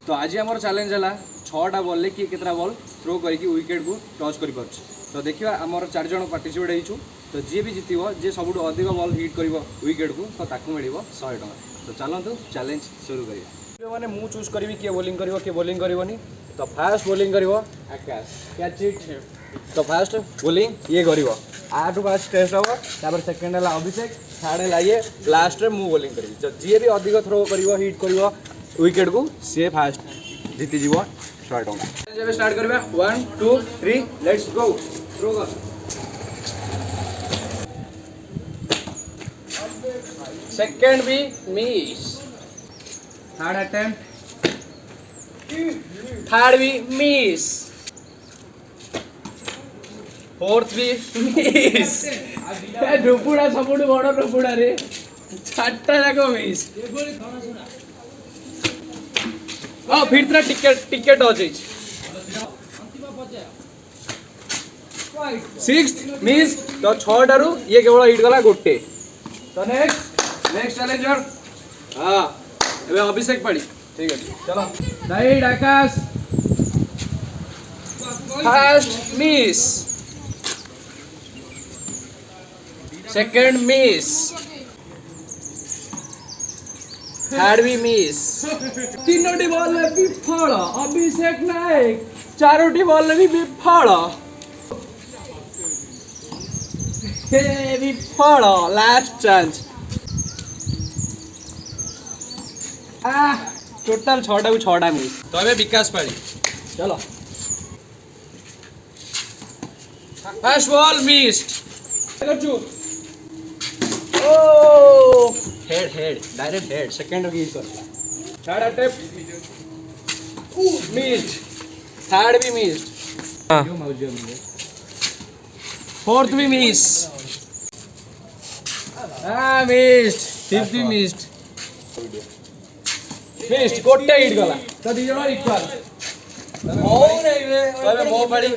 तो आज आम चैलेंज है 6टा बॉल किए केतरा बॉल थ्रो करके विकेट को टच कर पार्छ। तो देखिए आमर 4 जन पार्टिसिपेट हो। तो जी भी जीत जी सब अधिक बॉल हिट कर विकेट को तो ताकू मिल 100 टଙ୍କା। तो चलतु चैलेंज शुरू करिए। मैंने मु चूज करी किए बोलिंग कर किए बोलिंग करनी। तो फास्ट बोलिंग कर आकाश कैच इट। तो फास्ट बोलिंग ये कर आठू फास्ट टेस्ट हम तापर सेकेंड है अभिषेक थर्ड है ये लास्ट मु बोलिंग करी। तो जी भी अधिक थ्रो कर हिट कर विकेट को सी फास्ट जीति जीव 100 टଙ୍କା। स्टार्ट करवा 1 2 3 लेट्स गो थ्रो कर। सेकेंड भी मिस थर्ड अटेम्प्ट थर्ड भी मिस फोर्थ भी मिस ढुपुड़ा सब बड़ ढुपुड़ा रे 4टा जाक मिस। हाँ फिर थोड़ा टिकेट अच्छे 6th मिस। तो 6टारू ये केवल हिट गला गोटे। तो नेक्स्ट चैलेंजर हाँ ए अभिषेक पाड़ी ठीक है चलो right Akash first miss second miss third भी मिस 3टी बॉल में विफल अभिषेक नायक 4टी बॉल में भी विफल विफल लास्ट चांस टोटल 6टा को 6टा मिस। तो अबे विकास पाड़ी चलो फर्स्ट बॉल मिस्ड ओ head direct head second hit कर थर्ड अटेम्प्ट मिस्ड थर्ड भी मिस्ड फोर्थ भी मिस मिस्ड फिफ्थ भी मिस्ड मिस्ड गोटे हिट गला। तो दी जण इक्वल हो नहीं रे अबे मो पड़ी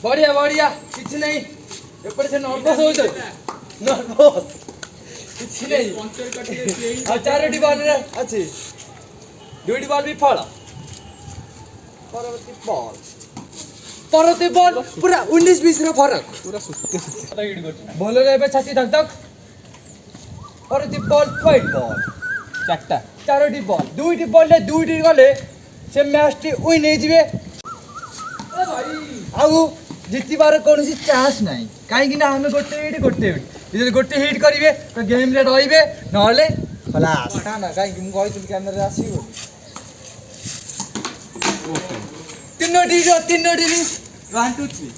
बढ़िया बढ़िया किछ नहीं एपड़ से नर्वस हो तो नर्वस किछ नहीं पंचर कटी आ 4टी बॉल रे अछि 2टी बॉल भी फल परवर्ती बॉल पूरा 19-20 रो फरक पूरा सुत्ते हिट कर बॉलर एबे छाती धक धक परवर्ती बॉल फाइट बॉल 4टी बॉल 2टी बॉल ले 2टी गले से मैच टी विन हे जिवे ए भाई आउ जितबार कौन चान्स ना कहीं आम गोटे हिट गोटे हिट करेंगे तो गेम रे रे ना खलास ना कहीं मुझे कैमेरा आसो 3टी 1 2 3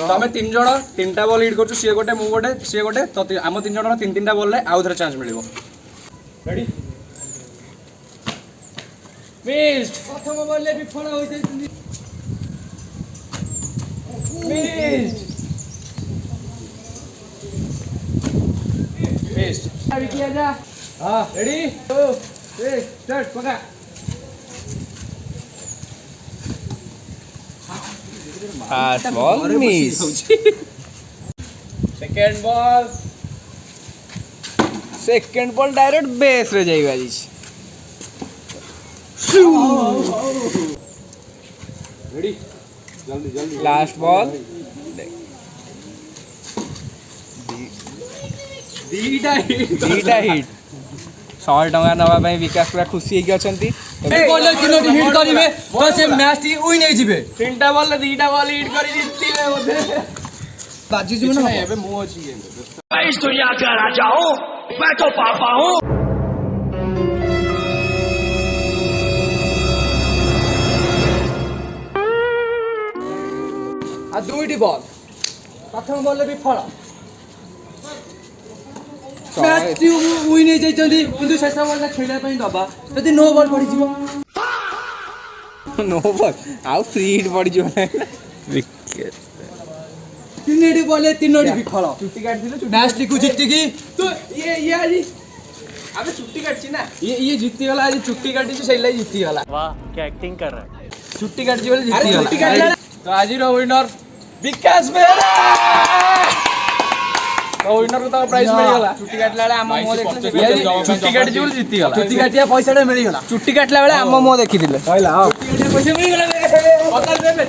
तुम 3 जन 3टा बॉल हिट कर सी गोटे मु गोटे सी गोटे तो आम 3 जन 3-3टा बॉल आउ थे चान्स मिल रेडी मिस्ड प्रथम बॉल ले विफल हो जाए मिस्ड अभी किया जा हाँ रेडी 2 3 स्टार्ट पका first ball miss second ball direct base रे जाई बाजी रेडी जल्दी जल्दी लास्ट बॉल दीटा हिट 100 टଙ୍କା नवा ପାଇଁ विकास पूरा खुशी ହେଇକି ଅଛନ୍ତି। ए बॉल 3टी हिट करिवे तो से मैच टी विन हे जिवे 3टा बॉल 2टा बॉल हिट करी जितले बोधे बाजी जीवन है एबे मु अछि गेम मैं इस दुनिया का राजा हूं मैं तो पापा हूं। आ 2टी बॉल प्रथम बॉल भी फल मैच टी विन हे जाई चली किंतु शेष बॉल खेलया पई दबा जदी नो बॉल पड़ी जीवो नो बॉल आउ फ्री हिट पड़ी जो विकेट 3टी बॉल 3टी विफल छुट्टी काट दिलो मैच टी को जीती की तो ये आज अबे छुट्टी काटची ना ये जीती गला आज छुट्टी काटी से सही जीती गला। वाह क्या एक्टिंग कर रहा है छुट्टी काटची बोले जीती गला। तो आज रो विनर विकास बेरा विनर को प्राइज मिलगला चुट्टी काटला बेले आम मुंह देखिले चुट्टी काटी जीव जीती गला चुट्टी काटिया पैसा मिलगला चुट्टी काटला बेले आम मुंह देखिथिले कहला पैसा मिलगला